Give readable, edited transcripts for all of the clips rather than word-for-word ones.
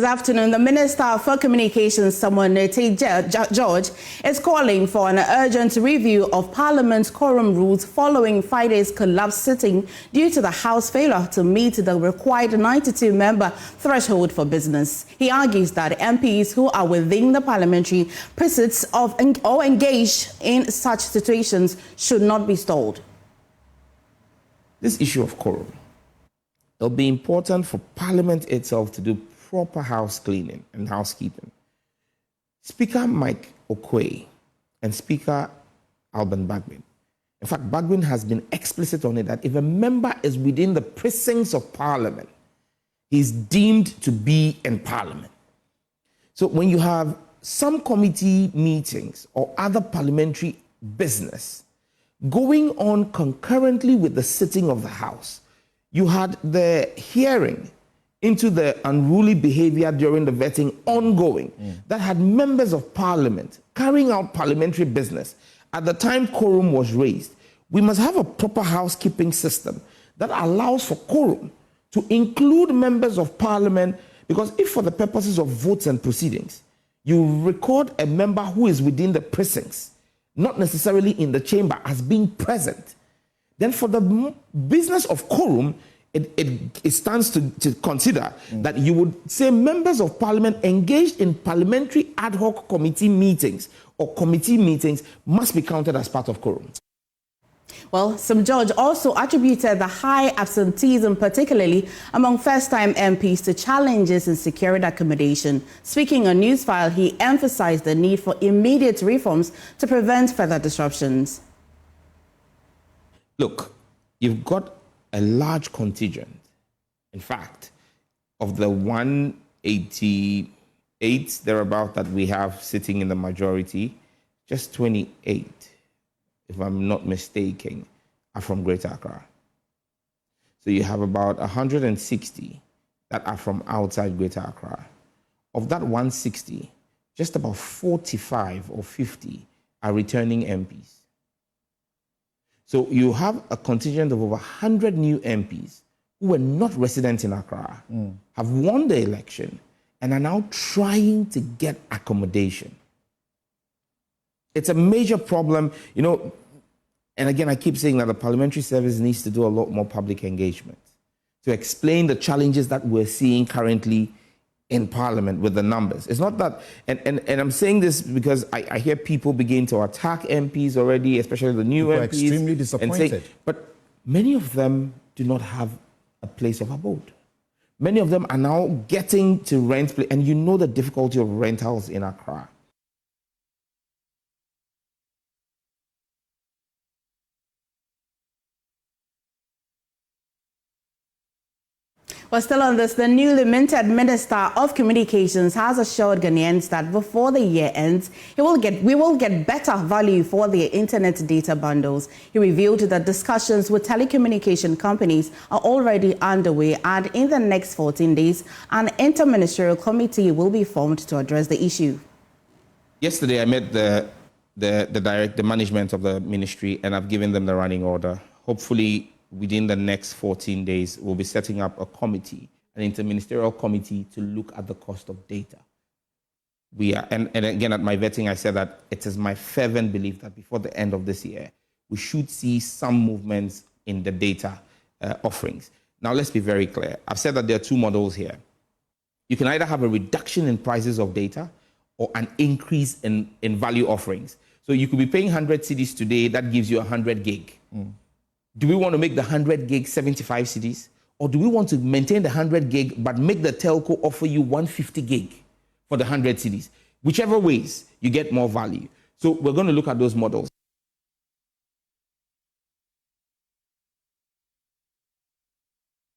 This afternoon, the Minister for Communications, Samuel George, is calling for an urgent review of Parliament's quorum rules following Friday's collapsed sitting due to the House failure to meet the required 92-member threshold for business. He argues that MPs who are within the parliamentary precincts or engaged in such situations should not be stalled. This issue of quorum, it'll be important for Parliament itself to do proper house cleaning and housekeeping. Speaker Mike Okoye and Speaker Alban Bagbin. In fact, Bagbin has been explicit on it that if a member is within the precincts of Parliament, he's deemed to be in Parliament. So when you have some committee meetings or other parliamentary business going on concurrently with the sitting of the House, you had the hearing into the unruly behavior during the vetting ongoing that had members of Parliament carrying out parliamentary business. At the time quorum was raised, we must have a proper housekeeping system that allows for quorum to include members of Parliament, because if for the purposes of votes and proceedings, you record a member who is within the precincts, not necessarily in the chamber as being present, then for the business of quorum, it stands to consider that you would say members of Parliament engaged in parliamentary ad hoc committee meetings or committee meetings must be counted as part of quorum. Well, Sam George also attributed the high absenteeism, particularly among first-time MPs, to challenges in securing accommodation. Speaking on Newsfile, he emphasized the need for immediate reforms to prevent further disruptions. Look, you've got a large contingent, in fact, of the 188 thereabout that we have sitting in the majority, just 28, if I'm not mistaken, are from Greater Accra. So you have about 160 that are from outside Greater Accra. Of that 160, just about 45 or 50 are returning MPs. So you have a contingent of over 100 new MPs who were not resident in Accra, have won the election, and are now trying to get accommodation. It's a major problem, you know, and again, I keep saying that the Parliamentary Service needs to do a lot more public engagement to explain the challenges that we're seeing currently in Parliament with the numbers. It's not that, and I'm saying this because I hear people begin to attack MPs already, especially the new people MPs. Are extremely disappointed. But many of them do not have a place of abode. Many of them are now getting to rent, and you know the difficulty of rentals in Accra. Well, still on this, the newly minted Minister of Communications has assured Ghanaians that before the year ends, we will get better value for their internet data bundles. He revealed that discussions with telecommunication companies are already underway, and in the next 14 days, an interministerial committee will be formed to address the issue. Yesterday, I met the management of the ministry, and I've given them the running order. Hopefully, within the next 14 days, we'll be setting up a committee, an interministerial committee, to look at the cost of data. And again, at my vetting, I said that it is my fervent belief that before the end of this year, we should see some movements in the data offerings. Now, let's be very clear. I've said that there are two models here. You can either have a reduction in prices of data or an increase in value offerings. So you could be paying 100 cedis today, that gives you 100 gig. Do we want to make the 100 gig 75 cedis? Or do we want to maintain the 100 gig but make the telco offer you 150 gig for the 100 cedis? Whichever ways, you get more value. So we're going to look at those models.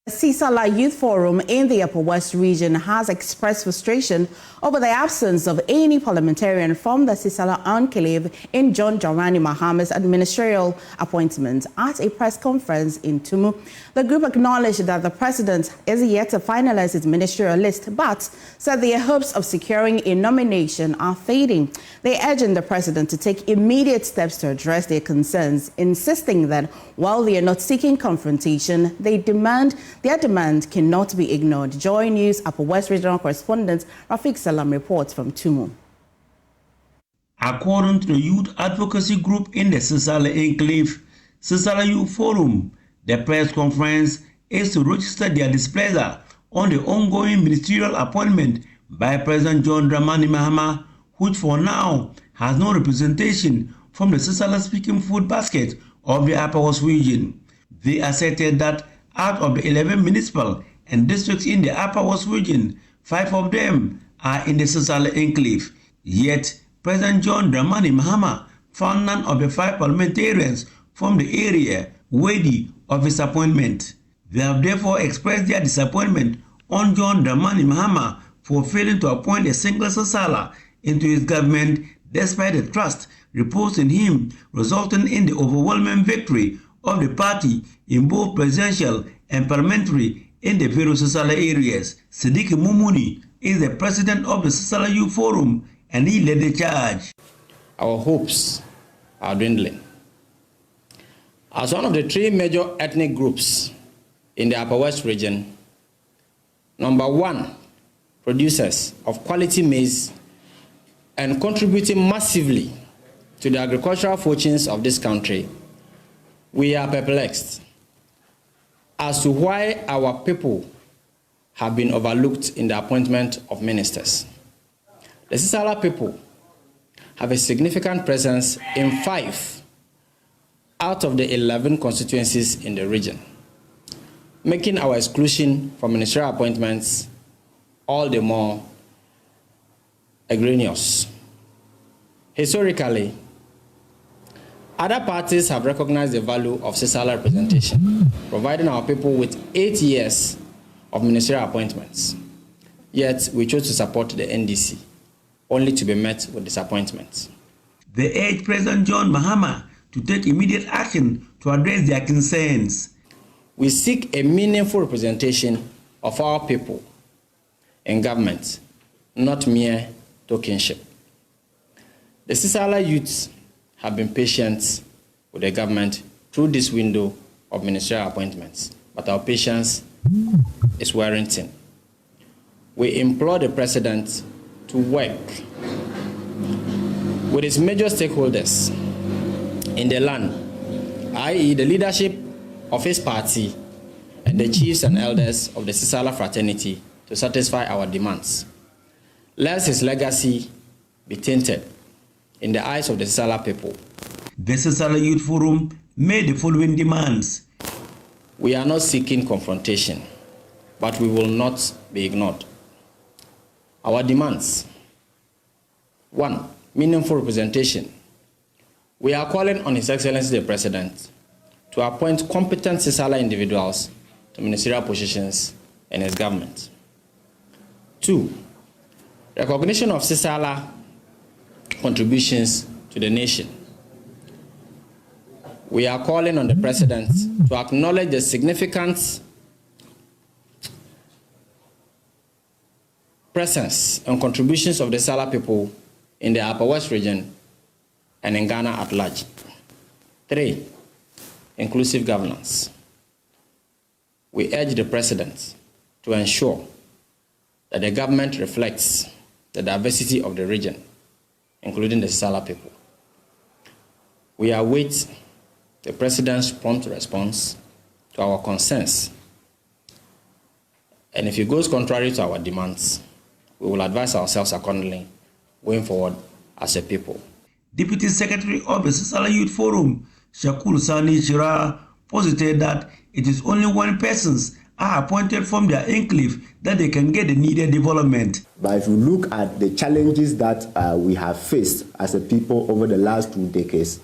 The Sisala Youth Forum in the Upper West region has expressed frustration over the absence of any parliamentarian from the Sisala enclave in John Dramani Mahama's ministerial appointments. At a press conference in Tumu, the group acknowledged that the president is yet to finalize his ministerial list, but said their hopes of securing a nomination are fading. They urged the president to take immediate steps to address their concerns, insisting that while they are not seeking confrontation, they demand their their demand cannot be ignored. Joy News Upper West Regional Correspondent Rafiq Salam reports from Tumu. According to the youth advocacy group in the Sisala Enclave, Sisala Youth Forum, the press conference is to register their displeasure on the ongoing ministerial appointment by President John Dramani Mahama, which for now has no representation from the Sisala-speaking food basket of the Upper West region. They asserted that out of the 11 municipal and districts in the Upper West region, 5 of them are in the Sisala Enclave. Yet, President John Dramani Mahama found none of the 5 parliamentarians from the area worthy of his appointment. They have therefore expressed their disappointment on John Dramani Mahama for failing to appoint a single Sisala into his government despite the trust reposed in him, resulting in the overwhelming victory of the party in both presidential and parliamentary in the various Sisala areas. Siddiqui Mumuni is the president of the Sisala Youth Forum, and he led the charge. Our hopes are dwindling. As one of the 3 major ethnic groups in the Upper West region, number 1 producers of quality maize and contributing massively to the agricultural fortunes of this country, we are perplexed as to why our people have been overlooked in the appointment of ministers. The Sisala people have a significant presence in 5 out of the 11 constituencies in the region, making our exclusion from ministerial appointments all the more egregious. Historically, other parties have recognized the value of Sisala representation, providing our people with 8 years of ministerial appointments. Yet, we chose to support the NDC, only to be met with disappointment. They urged President John Mahama to take immediate action to address their concerns. We seek a meaningful representation of our people in government, not mere tokenship. The Sisala youths have been patient with the government through this window of ministerial appointments, but our patience is wearing thin. We implore the President to work with its major stakeholders in the land, i.e. the leadership of his party and the chiefs and elders of the Sisala fraternity to satisfy our demands, lest his legacy be tainted in the eyes of the Sisala people. The Sisala Youth Forum made the following demands. We are not seeking confrontation, but we will not be ignored. Our demands: 1. Meaningful representation. We are calling on His Excellency the President to appoint competent Sisala individuals to ministerial positions in his government. 2. Recognition of Sisala contributions to the nation. We are calling on the President to acknowledge the significant presence and contributions of the Sisala people in the Upper West region and in Ghana at large. 3. Inclusive governance. We urge the President to ensure that the government reflects the diversity of the region, including the Sisala people. We await the President's prompt response to our concerns, and if it goes contrary to our demands, we will advise ourselves accordingly going forward as a people. Deputy Secretary of the Sisala Youth Forum, Shakul Sani Shira, posited that it is only when persons are appointed from their enclave that they can get the needed development. But if you look at the challenges that we have faced as a people over the last 2 decades,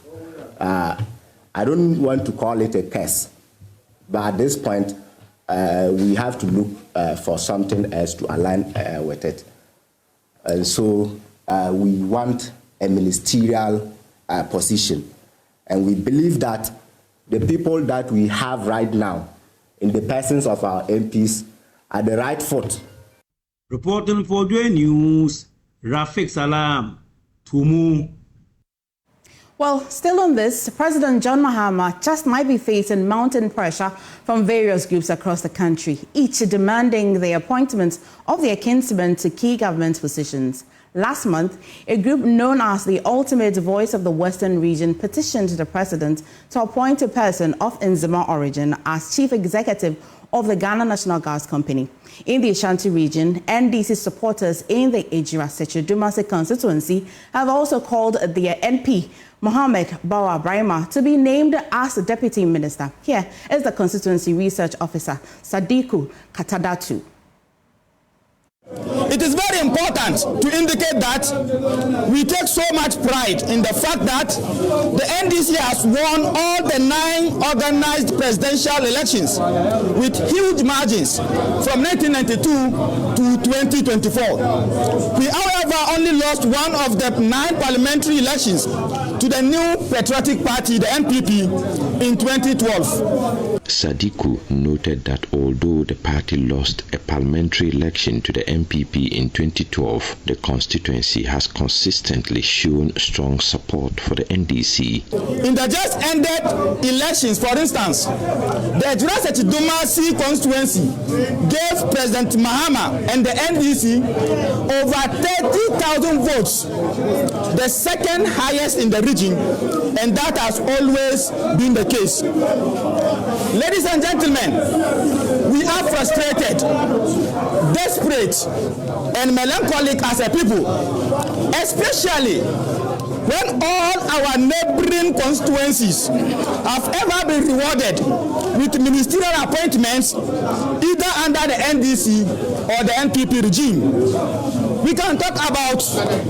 I don't want to call it a curse, but at this point, we have to look for something else to align with it. And so we want a ministerial position. And we believe that the people that we have right now, in the persons of our MPs, are the right foot. Reporting for Joy News, Rafiq Salam, Tumu. Well, still on this, President John Mahama just might be facing mounting pressure from various groups across the country, each demanding the appointment of their kinsmen to key government positions. Last month, a group known as the Ultimate Voice of the Western Region petitioned the president to appoint a person of Nzema origin as chief executive of the Ghana National Gas Company. In the Ashanti region, NDC supporters in the Ejira-Seche-Dumasi constituency have also called their NP, Mohamed Bawa Brahima, to be named as the deputy minister. Here is the constituency research officer, Sadiku Katadatu. It is very important to indicate that we take so much pride in the fact that the NDC has won all the 9 organized presidential elections with huge margins from 1992 to 2024. We, however, only lost one of the 9 parliamentary elections to the new patriotic party, the NPP, in 2012. Sadiku noted that although the party lost a parliamentary election to the MPP in 2012, the constituency has consistently shown strong support for the NDC. In the just ended elections, for instance, the Ejira-Seche-Dumasi constituency gave President Mahama and the NDC over 30,000 votes, the second highest in the region, and that has always been the case. Ladies and gentlemen, we are frustrated, desperate, and melancholic as a people, especially when all our neighboring constituencies have ever been rewarded with ministerial appointments either under the NDC or the NPP regime. We can talk about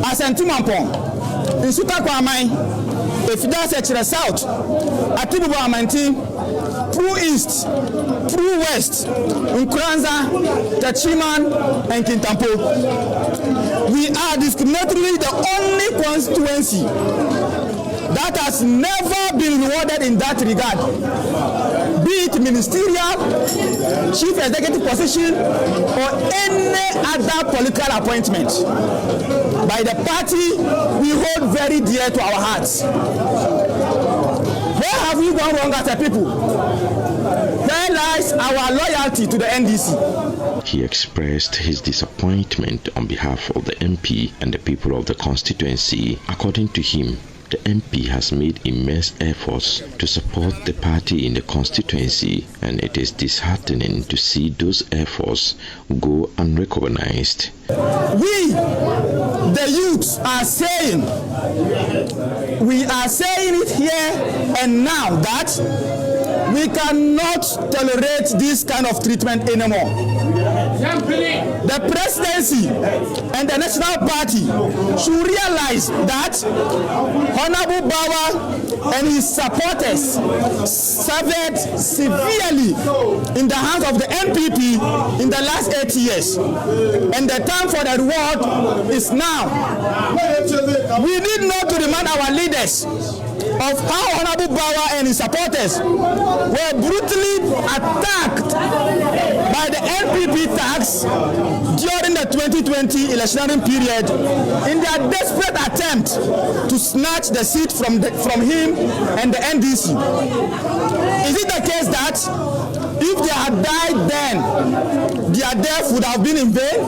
Asante Mampong, Nsuka Kwamai, Efida South, Atibubu Amanti, Pru East, Pru West, Nkranza, Tachiman, and Kintampo. We are discriminatorily the only constituency that has never been rewarded in that regard, be it ministerial, chief executive position, or any other political appointment by the party we hold very dear to our hearts. Where have we gone wrong as a people? Where lies our loyalty to the NDC? He expressed his disappointment on behalf of the MP and the people of the constituency. According to him, the MP has made immense efforts to support the party in the constituency, and it is disheartening to see those efforts go unrecognized. We, the youths, are saying it here and now that we cannot tolerate this kind of treatment anymore. The presidency and the national party should realize that Honorable Bawa and his supporters suffered severely in the hands of the NPP in the last 8 years. And the time for the reward is now. We need not to remind our leaders of how Honorable Bawa and his supporters were brutally attacked by the NPP tax during the 2020 electionary period in their desperate attempt to snatch the seat from him and the NDC. Is it the case that if they had died then, their death would have been in vain?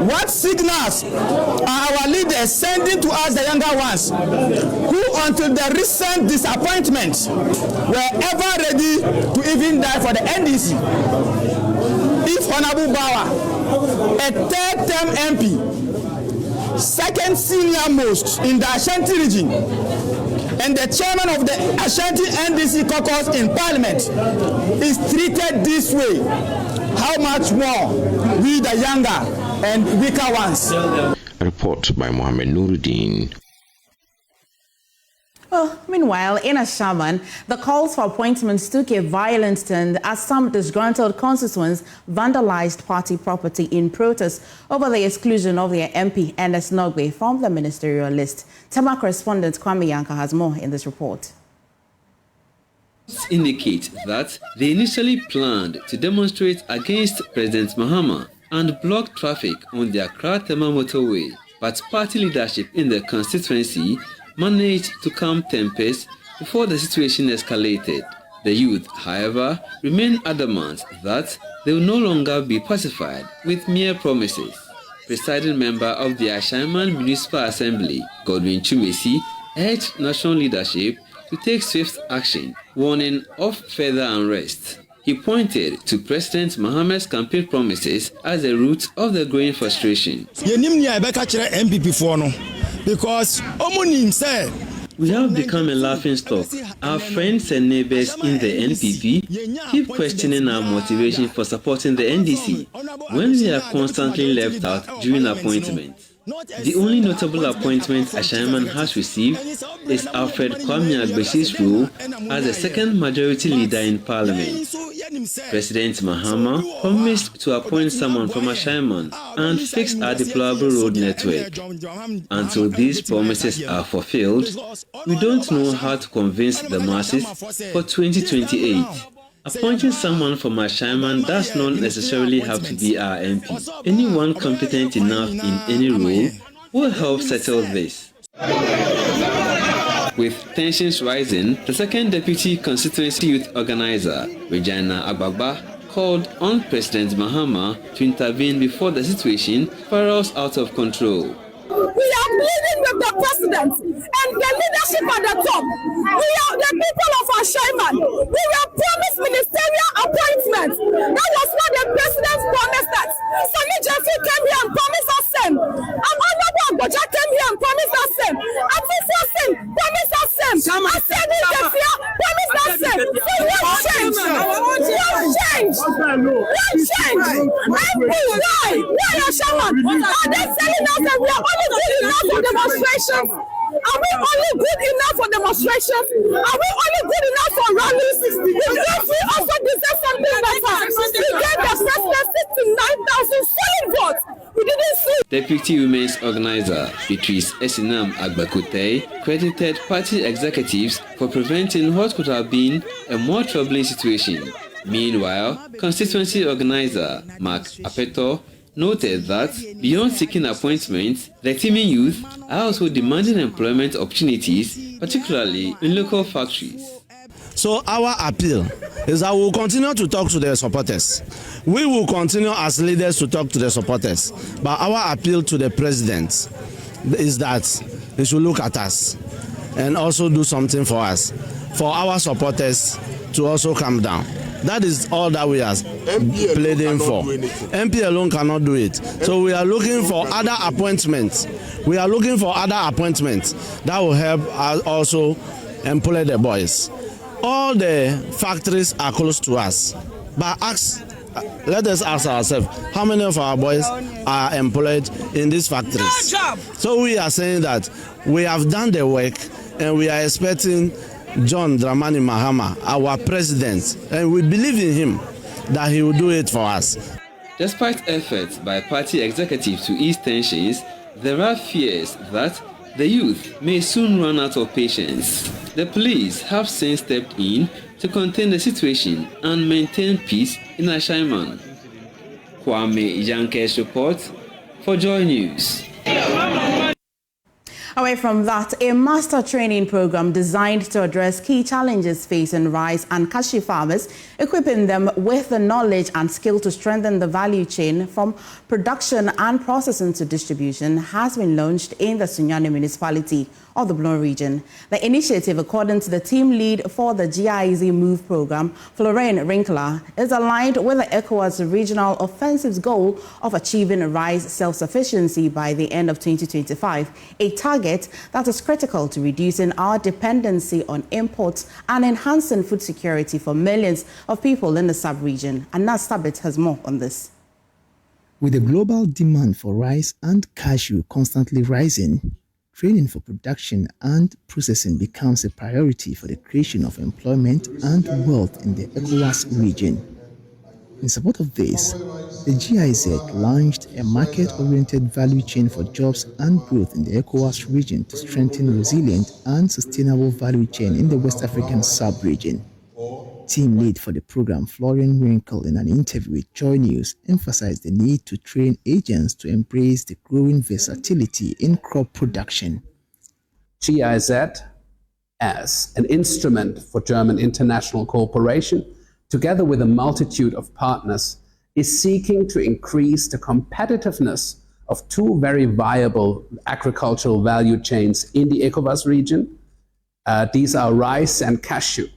What signals are our leaders sending to us, the younger ones, who until the recent disappointment were ever ready to even die for the NDC? If Honorable Bawa, a third-term MP, second senior most in the Ashanti region, and the chairman of the Ashanti NDC caucus in Parliament, is treated this way, how much more we, the younger and weaker ones? A report by Mohammed Nuruddin. Well, meanwhile, in Ashaman, the calls for appointments took a violent turn as some disgruntled constituents vandalized party property in protest over the exclusion of their MP Ernest Nogbe from the ministerial list. Tema correspondent Kwame Yanka has more in this report. Indicate that they initially planned to demonstrate against President Mahama and block traffic on the Accra-Tema motorway, but party leadership in the constituency managed to calm tempers before the situation escalated. The youth, however, remain adamant that they will no longer be pacified with mere promises. Presiding member of the Ashaiman Municipal Assembly, Godwin Chumesi, urged national leadership to take swift action, warning of further unrest. He pointed to President Mahama's campaign promises as the root of the growing frustration. Because we have become a laughingstock. Our friends and neighbors in the NPP keep questioning our motivation for supporting the NDC when we are constantly left out during appointments. The only notable appointment Ashaiman has received is Alfred Kwame Agbesi's role as the second majority leader in parliament. President Mahama promised to appoint someone from Ashaiman and fix our deplorable road network. Until these promises are fulfilled, we don't know how to convince the masses for 2028. Appointing someone from Ashaiman does not necessarily have to be our MP. Anyone competent enough in any role will help settle this. With tensions rising, the second deputy constituency youth organizer, Regina Agbagba, called on President Mahama to intervene before the situation spirals out of control. We are pleading with the president and the leadership at the top. We are the people of Ashaiman. We were promised ministerial appointments. That was what the president promised us. Sami Jeffrey came here and promised us same. Honorable Agboja came here and promised us same. Atifu same promised us same. Aseni Jeffrey promised us same. So what changed? What changed? What changed? Why? Why Ashaiman? Are they telling us that we are only good enough for demonstrations? Are we only good enough for demonstrations? Are we only good enough for rallies? Because we also deserve something better. We gave the president 69,000 solid votes. We didn't see. Deputy Women's Organizer Beatrice Esinam Agbakote credited party executives for preventing what could have been a more troubling situation. Meanwhile, constituency organizer Mark Apeto noted that beyond seeking appointments, the teaming youth are also demanding employment opportunities, particularly in local factories. So our appeal is that we will continue to talk to their supporters. We will continue as leaders to talk to the supporters. But our appeal to the president is that he should look at us and also do something for us, for our supporters to also calm down. That is all that we are pleading for. MP alone cannot do it. So we are looking for other appointments. We are looking for other appointments that will help us also employ the boys. All the factories are close to us. But let us ask ourselves, how many of our boys are employed in these factories? So we are saying that we have done the work and we are expecting John Dramani Mahama, our president, and we believe in him that he will do it for us. Despite efforts by party executives to ease tensions, there are fears that the youth may soon run out of patience. The police have since stepped in to contain the situation and maintain peace in Ashaiman. Kwame Yanke's report for Joy News. Away from that, a master training program designed to address key challenges facing rice and cashew farmers, equipping them with the knowledge and skill to strengthen the value chain from production and processing to distribution, has been launched in the Sunyani municipality of the Blue region. The initiative, according to the team lead for the GIZ Move program, Florine Rinkler, is aligned with the ECOWAS Regional Offensive's goal of achieving rice self-sufficiency by the end of 2025, a target that is critical to reducing our dependency on imports and enhancing food security for millions of people in the sub-region. And Nastabit has more on this. With the global demand for rice and cashew constantly rising, training for production and processing becomes a priority for the creation of employment and wealth in the ECOWAS region. In support of this, the GIZ launched a market-oriented value chain for jobs and growth in the ECOWAS region to strengthen resilient and sustainable value chain in the West African sub-region. Team lead for the program, Florian Winkle, in an interview with Joy News, emphasized the need to train agents to embrace the growing versatility in crop production. GIZ as an instrument for German international cooperation, together with a multitude of partners, is seeking to increase the competitiveness of two very viable agricultural value chains in the ECOWAS region. These are rice and cashew.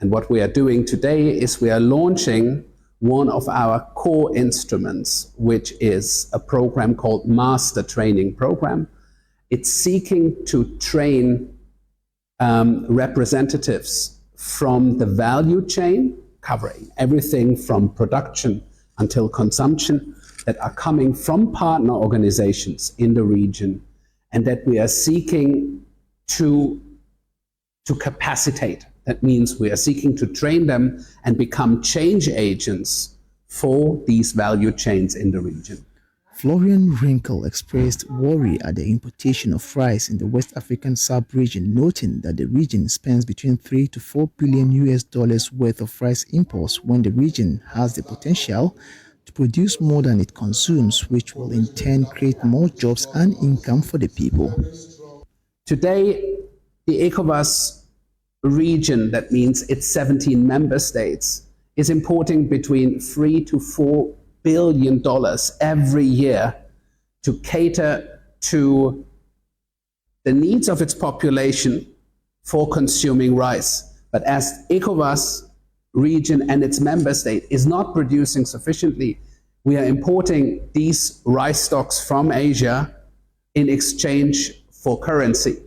And what we are doing today is we are launching one of our core instruments, which is a program called Master Training Program. It's seeking to train representatives from the value chain, covering everything from production until consumption, that are coming from partner organizations in the region, and that we are seeking to capacitate. That means we are seeking to train them and become change agents for these value chains in the region. Florian Rinkel expressed worry at the importation of rice in the West African sub-region, noting that the region spends between $3 to $4 billion worth of rice imports when the region has the potential to produce more than it consumes, which will in turn create more jobs and income for the people. Today, the ECOWAS region, that means its 17 member states, is importing between $3 to $4 billion every year to cater to the needs of its population for consuming rice. But as ECOWAS region and its member state is not producing sufficiently, we are importing these rice stocks from Asia in exchange for currency.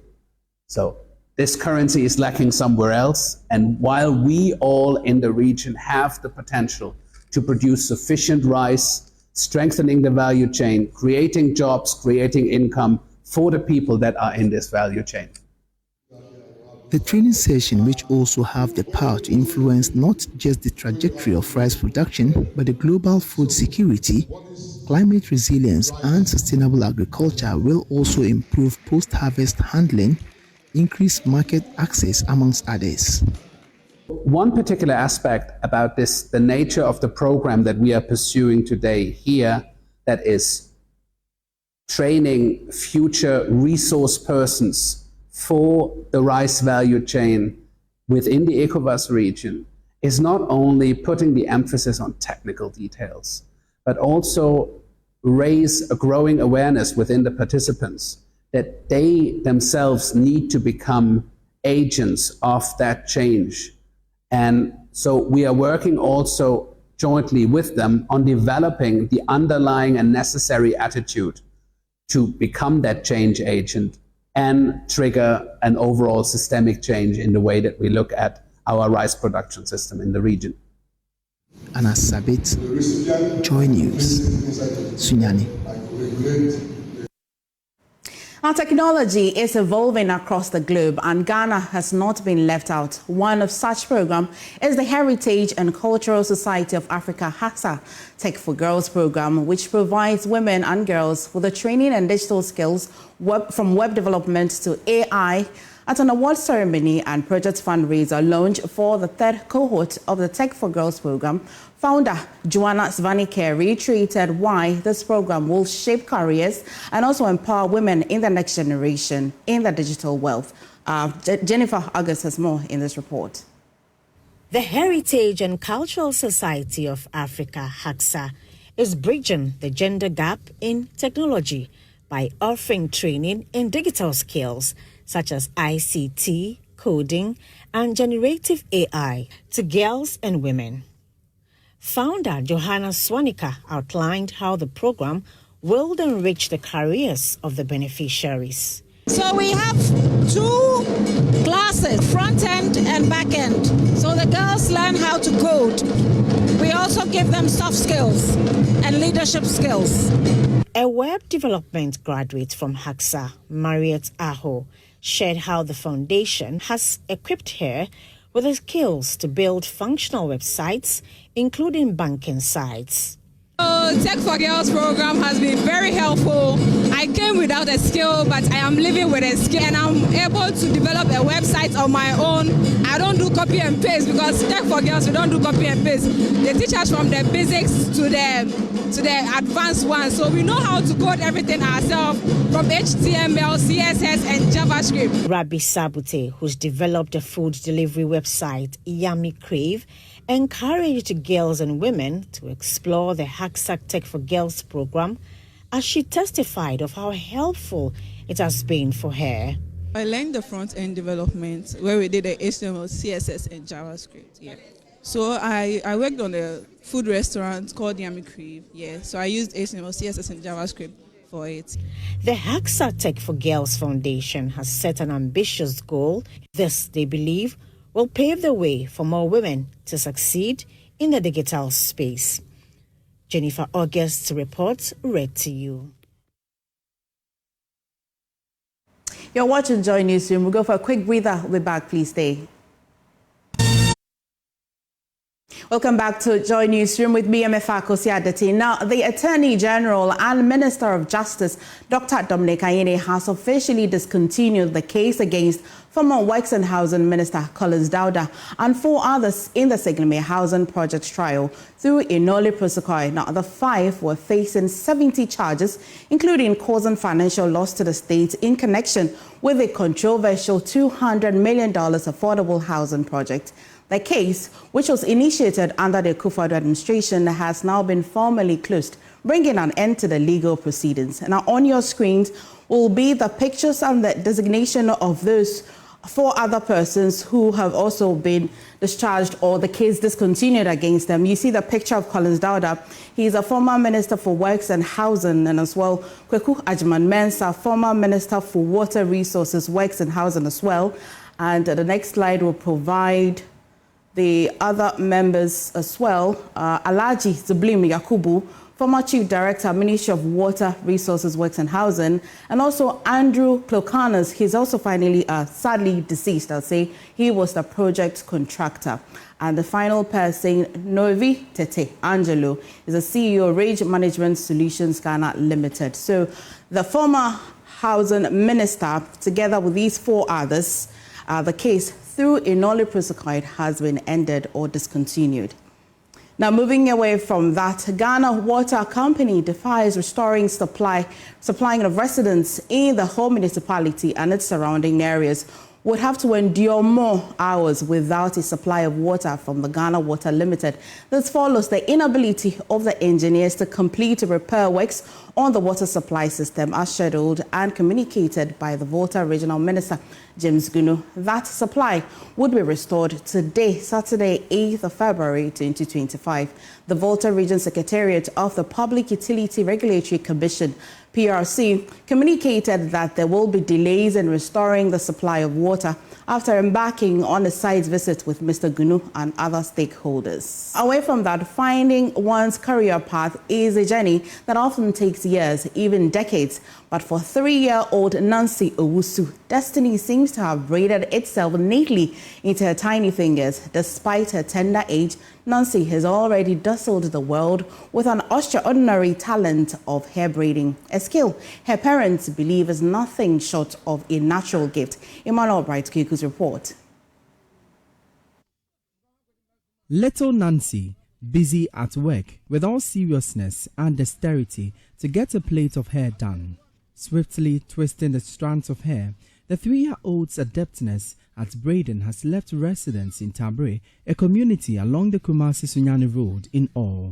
So this currency is lacking somewhere else. And while we all in the region have the potential to produce sufficient rice, strengthening the value chain, creating jobs, creating income for the people that are in this value chain. The training session, which also have the power to influence not just the trajectory of rice production, but the global food security, climate resilience, and sustainable agriculture, will also improve post-harvest handling, increase market access, amongst others. One particular aspect about this, the nature of the program that we are pursuing today here, that is training future resource persons for the rice value chain within the ECOWAS region, is not only putting the emphasis on technical details, but also raise a growing awareness within the participants that they themselves need to become agents of that change. And so we are working also jointly with them on developing the underlying and necessary attitude to become that change agent and trigger an overall systemic change in the way that we look at our rice production system in the region. Anas Sabit, Joy News, Sunyani. Our technology is evolving across the globe, and Ghana has not been left out. One of such programs is the Heritage and Cultural Society of Africa HACSA Tech for Girls program, which provides women and girls with the training and digital skills from web development to AI. At an award ceremony and project fundraiser launch for the third cohort of the Tech for Girls program, founder Joanna Svanike reiterated why this program will shape careers and also empower women in the next generation in the digital world. Jennifer August has more in this report. The Heritage and Cultural Society of Africa, HACSA, is bridging the gender gap in technology by offering training in digital skills such as ICT, coding, and generative AI to girls and women. Founder Johanna Swanika outlined how the program will enrich the careers of the beneficiaries. So we have two classes, front end and back end. So the girls learn how to code. We also give them soft skills and leadership skills. A web development graduate from HACSA, Mariette Aho, shared how the foundation has equipped her with the skills to build functional websites, including banking sites. The Tech for Girls program has been very helpful. I came with without a skill, but I am living with a skill, and I'm able to develop a website on my own. I don't do copy and paste because Tech for Girls, we don't do copy and paste. They teach us from the basics to the advanced ones, so we know how to code everything ourselves from HTML, CSS, and JavaScript. Rabi Sabute, who's developed a food delivery website, Yummy Crave, encouraged girls and women to explore the HACSA Tech for Girls program, as she testified of how helpful it has been for her. I learned the front-end development where we did the HTML, CSS, and JavaScript. Yeah. So I worked on a food restaurant called Yummy Crave. Yeah. So I used HTML, CSS, and JavaScript for it. The HACSA Tech for Girls Foundation has set an ambitious goal. This, they believe, will pave the way for more women to succeed in the digital space. Jennifer August's report read to you. You're watching Joy Newsroom. We'll go for a quick breather. We'll be back. Please stay. Welcome back to Joy Newsroom with me, Emefa Kosi-Adeti. Now, the Attorney General and Minister of Justice, Dr. Dominic Ayine, has officially discontinued the case against former Works and Housing Minister Collins Dauda and 4 others in the Signame Housing Project trial through a nolle prosequi. Now, the 5 were facing 70 charges, including causing financial loss to the state in connection with a controversial $200 million affordable housing project. The case, which was initiated under the Akufo-Addo administration, has now been formally closed, bringing an end to the legal proceedings. Now, on your screens will be the pictures and the designation of those 4 other persons who have also been discharged or the case discontinued against them. You see the picture of Collins Dauda. He's a former Minister for Works and Housing, and as well, Kweku Agyemang-Mensah, former Minister for Water Resources, Works and Housing as well. And the next slide will provide the other members as well. Alhaji Zublim Yakubu, former Chief Director, Ministry of Water Resources, Works and Housing, and also Andrew Clocanas. He's also finally sadly deceased, I'll say. He was the project contractor. And the final person, Novi Tete Angelo, is the CEO of Rage Management Solutions Ghana Limited. So the former housing minister, together with these 4 others, the case through a nolle prosequi has been ended or discontinued. Now, moving away from that, Ghana Water Company defies restoring supplying of residents in the whole municipality and its surrounding areas would have to endure more hours without a supply of water from the Ghana Water Limited. This follows the inability of the engineers to complete repair works on the water supply system as scheduled and communicated by the Volta Regional Minister, James Gunu. That supply would be restored today, Saturday, 8th of February 2025. The Volta Region Secretariat of the Public Utility Regulatory Commission, PRC, communicated that there will be delays in restoring the supply of water after embarking on a site visit with Mr. Gunu and other stakeholders. Away from that, finding one's career path is a journey that often takes years, even decades. But for 3-year-old Nancy Owusu, destiny seems to have braided itself neatly into her tiny fingers. Despite her tender age, Nancy has already dazzled the world with an extraordinary talent of hair braiding, a skill her parents believe is nothing short of a natural gift. Emmanuel Bright-Kiku's report. Little Nancy, busy at work with all seriousness and dexterity to get a plait of hair done. Swiftly twisting the strands of hair, the 3-year-old's adeptness at braiding has left residents in Tabre, a community along the Kumasi-Sunyani Road, in awe.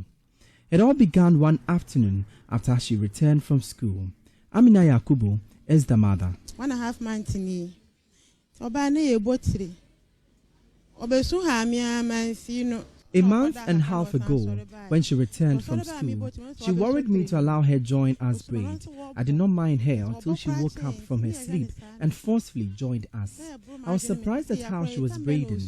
It all began one afternoon after she returned from school. Amina Yakubu is the mother. 1.5 months in Obane Botri. Obesuha A month and a half ago, when she returned from school, she worried me to allow her join us braid. I did not mind her until she woke up from her sleep and forcefully joined us. I was surprised at how she was braiding.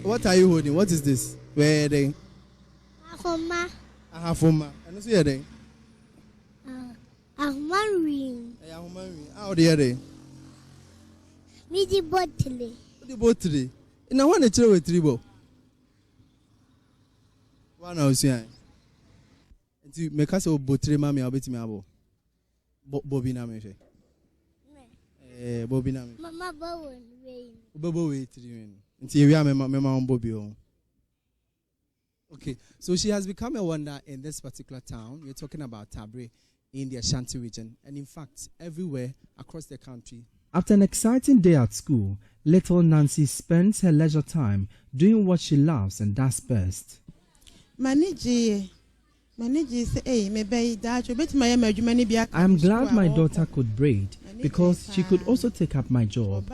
What are you holding? What is this? Wedding. Ahoma. Ahoma. And see wedding. Ahoma ring. Ahoma ring. How the other? Midi bottle. The bottle. Ina one a chair with tribo. Now, see, nti meka se obotre ma me obetimi abo. Bobi na me hwe. Bobi na me. Mama bobo we. Bobo we 3 men. Nti ewia me on Bobi on. Okay, so she has become a wonder in this particular town. We're talking about Tabre in the Ashanti region, and in fact, everywhere across the country. After an exciting day at school, little Nancy spends her leisure time doing what she loves and does best. I am glad my daughter could braid because she could also take up my job.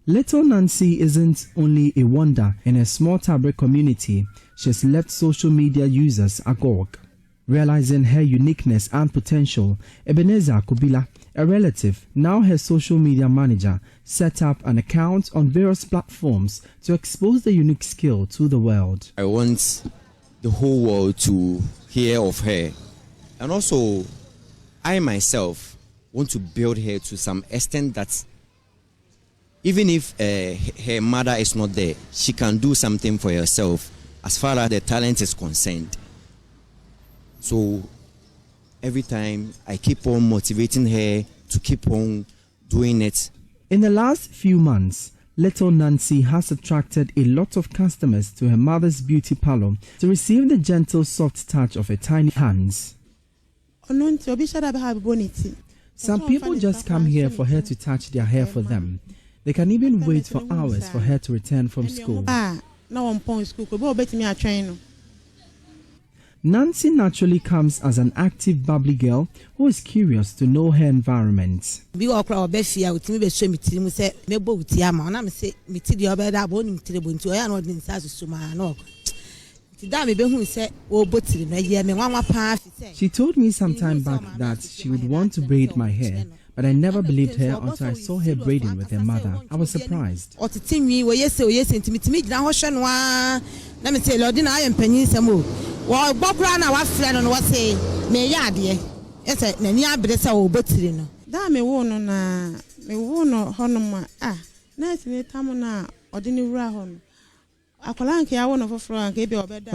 Little Nancy isn't only a wonder in a small Tabre community, she's left social media users agog. Realizing her uniqueness and potential, Ebenezer Kubila, a relative, now her social media manager, set up an account on various platforms to expose the unique skill to the world. I want the whole world to hear of her. And also, I myself want to build her to some extent that even if her mother is not there, she can do something for herself as far as the talent is concerned. So every time I keep on motivating her to keep on doing it. In the last few months, little Nancy has attracted a lot of customers to her mother's beauty parlor to receive the gentle, soft touch of her tiny hands. Some people just come here for her to touch their hair for them. They can even wait for hours for her to return from school. Nancy naturally comes as an active, bubbly girl who is curious to know her environment. She told me some time back that she would want to braid my hair, but I never believed her until I saw her braiding with her mother. I was surprised. When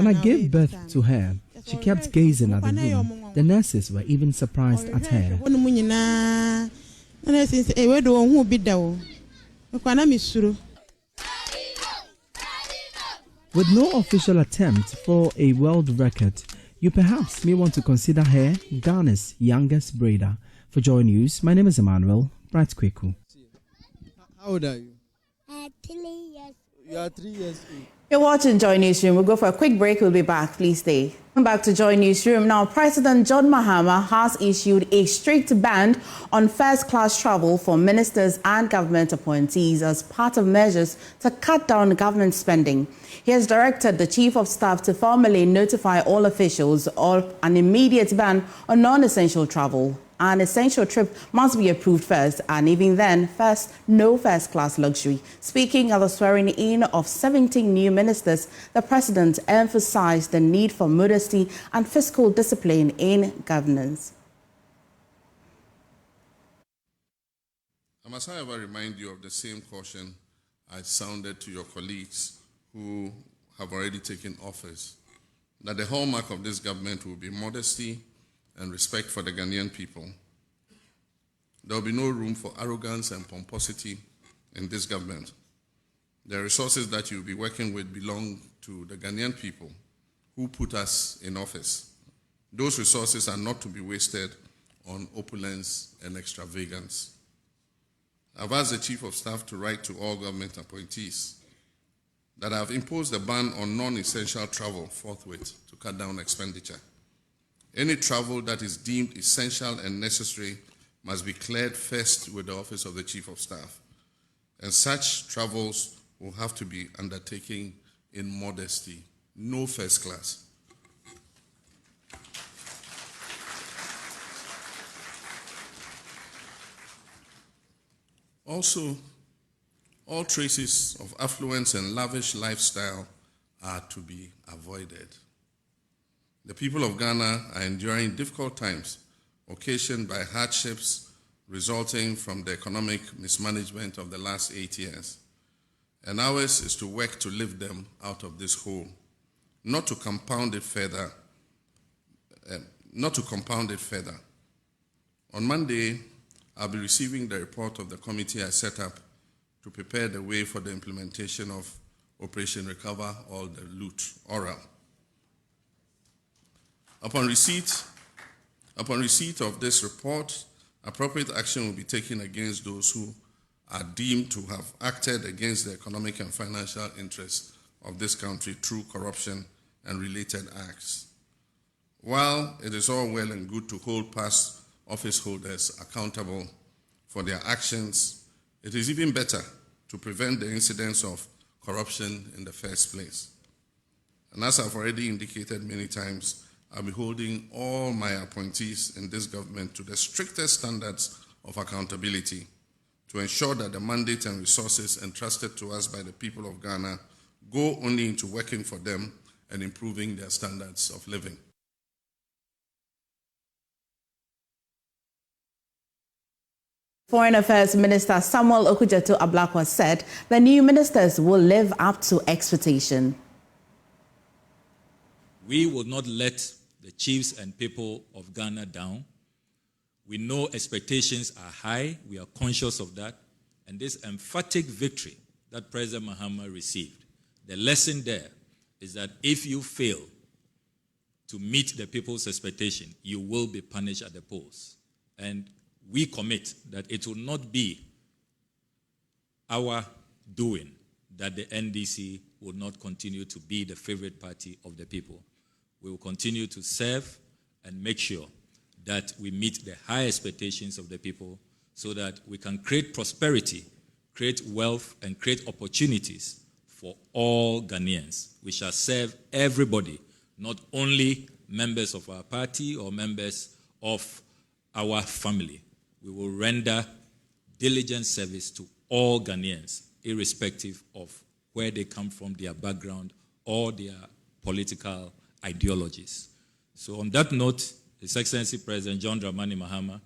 I gave birth to her, she kept gazing at the room. The nurses were even surprised at her. With no official attempt for a world record, you perhaps may want to consider her Ghana's youngest braider. For Joy News, my name is Emmanuel Bright Kweku. How old are you? 3 years. You are 3 years old. You're watching Joy Newsroom. We'll go for a quick break. We'll be back. Please stay. Welcome back to Joy Newsroom. Now, President John Mahama has issued a strict ban on first-class travel for ministers and government appointees as part of measures to cut down government spending. He has directed the Chief of Staff to formally notify all officials of an immediate ban on non-essential travel. An essential trip must be approved first, and even then, no first-class luxury. Speaking at the swearing-in of 17 new ministers, the president emphasized the need for modesty and fiscal discipline in governance. I must, however, remind you of the same caution I sounded to your colleagues who have already taken office, that the hallmark of this government will be modesty and respect for the Ghanaian people. There will be no room for arrogance and pomposity in this government. The resources that you'll be working with belong to the Ghanaian people who put us in office. Those resources are not to be wasted on opulence and extravagance. I've asked the Chief of Staff to write to all government appointees that I've imposed a ban on non-essential travel forthwith to cut down expenditure. Any travel that is deemed essential and necessary must be cleared first with the Office of the Chief of Staff. And such travels will have to be undertaken in modesty, no first class. Also, all traces of affluence and lavish lifestyle are to be avoided. The people of Ghana are enduring difficult times occasioned by hardships resulting from the economic mismanagement of the last 8 years. and ours is to work to lift them out of this hole, not to compound it further. On Monday, I'll be receiving the report of the committee I set up to prepare the way for the implementation of Operation Recover All the Loot, oral. Upon receipt of this report, appropriate action will be taken against those who are deemed to have acted against the economic and financial interests of this country through corruption and related acts. While it is all well and good to hold past office holders accountable for their actions, it is even better to prevent the incidence of corruption in the first place. And as I've already indicated many times, I'll be holding all my appointees in this government to the strictest standards of accountability to ensure that the mandate and resources entrusted to us by the people of Ghana go only into working for them and improving their standards of living. Foreign Affairs Minister Samuel Okudzeto-Ablakwa said the new ministers will live up to expectation. We will not let the chiefs and people of Ghana down. We know expectations are high. We are conscious of that. And this emphatic victory that President Mahama received, the lesson there is that if you fail to meet the people's expectation, you will be punished at the polls. And we commit that it will not be our doing that the NDC will not continue to be the favorite party of the people. We will continue to serve and make sure that we meet the high expectations of the people so that we can create prosperity, create wealth, and create opportunities for all Ghanaians. We shall serve everybody, not only members of our party or members of our family. We will render diligent service to all Ghanaians, irrespective of where they come from, their background, or their political ideologies. So on that note, His Excellency President John Dramani Mahama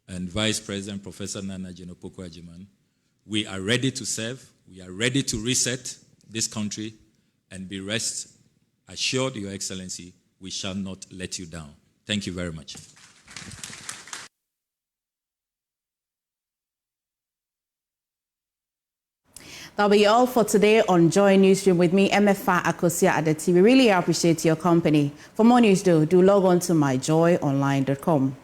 and Vice President Professor Nana Jinopoko-Agyemang, we are ready to serve, we are ready to reset this country, and be rest assured, Your Excellency, we shall not let you down. Thank you very much. That'll be all for today on Joy Newsroom with me, MFA Akosia Adeti. We really appreciate your company. For more news, do log on to myjoyonline.com.